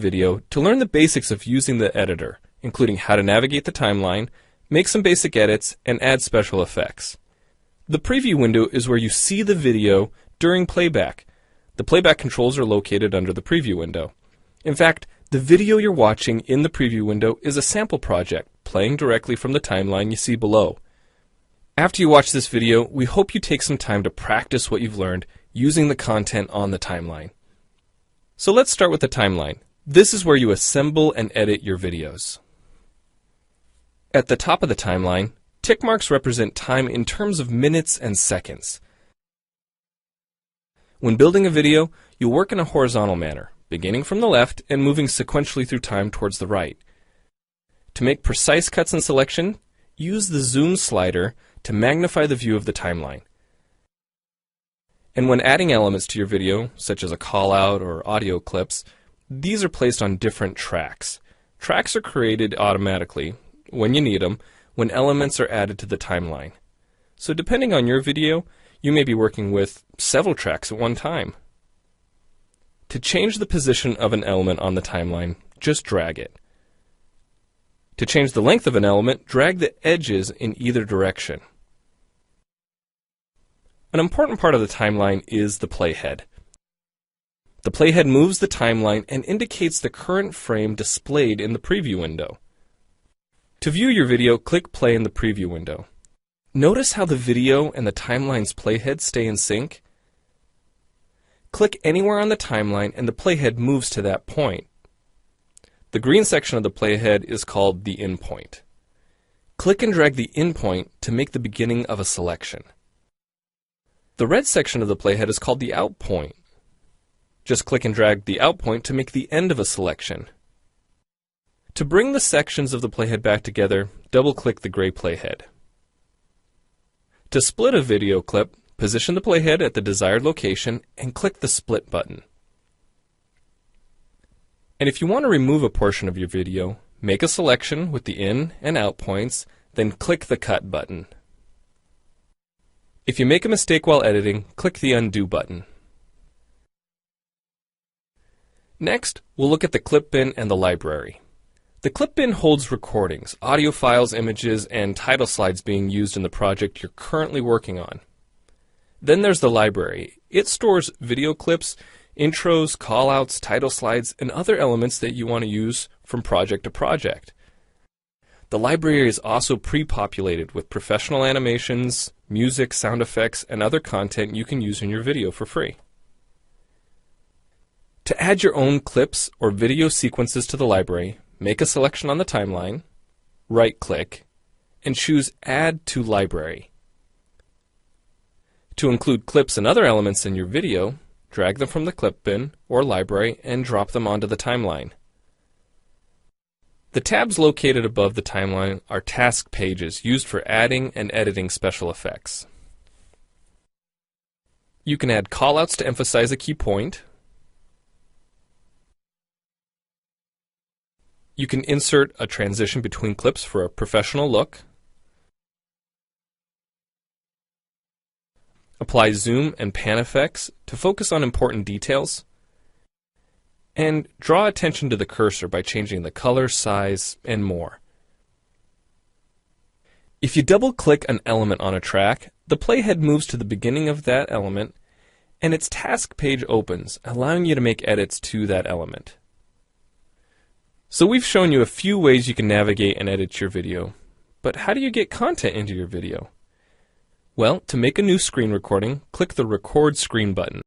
video to learn the basics of using the editor, including how to navigate the timeline, make some basic edits, and add special effects. The preview window is where you see the video during playback. The playback controls are located under the preview window. In fact, the video you're watching in the preview window is a sample project playing directly from the timeline you see below. After you watch this video, we hope you take some time to practice what you've learned using the content on the timeline. So let's start with the timeline. This is where you assemble and edit your videos. At the top of the timeline, tick marks represent time in terms of minutes and seconds. When building a video, you'll work in a horizontal manner, beginning from the left and moving sequentially through time towards the right. To make precise cuts and selection, use the zoom slider to magnify the view of the timeline. And when adding elements to your video, such as a call-out or audio clips, these are placed on different tracks. Tracks are created automatically, when you need them, when elements are added to the timeline. So depending on your video, you may be working with several tracks at one time. To change the position of an element on the timeline, just drag it. To change the length of an element, drag the edges in either direction. An important part of the timeline is the playhead. The playhead moves the timeline and indicates the current frame displayed in the preview window. To view your video, click play in the preview window. Notice how the video and the timeline's playhead stay in sync? Click anywhere on the timeline and the playhead moves to that point. The green section of the playhead is called the in point. Click and drag the in point to make the beginning of a selection. The red section of the playhead is called the out point. Just click and drag the out point to make the end of a selection. To bring the sections of the playhead back together, double-click the gray playhead. To split a video clip, position the playhead at the desired location and click the split button. And if you want to remove a portion of your video, make a selection with the in and out points, then click the cut button. If you make a mistake while editing, click the undo button. Next, we'll look at the clip bin and the library. The clip bin holds recordings, audio files, images, and title slides being used in the project you're currently working on. Then there's the library. It stores video clips, intros, callouts, title slides, and other elements that you want to use from project to project. The library is also pre-populated with professional animations, music, sound effects, and other content you can use in your video for free. To add your own clips or video sequences to the library, make a selection on the timeline, right-click, and choose Add to Library. To include clips and other elements in your video, drag them from the clip bin or library and drop them onto the timeline. The tabs located above the timeline are task pages used for adding and editing special effects. You can add callouts to emphasize a key point. You can insert a transition between clips for a professional look. Apply zoom and pan effects to focus on important details. And draw attention to the cursor by changing the color, size, and more. If you double-click an element on a track, the playhead moves to the beginning of that element, and its task page opens, allowing you to make edits to that element. So we've shown you a few ways you can navigate and edit your video. But how do you get content into your video? Well, to make a new screen recording, click the Record Screen button.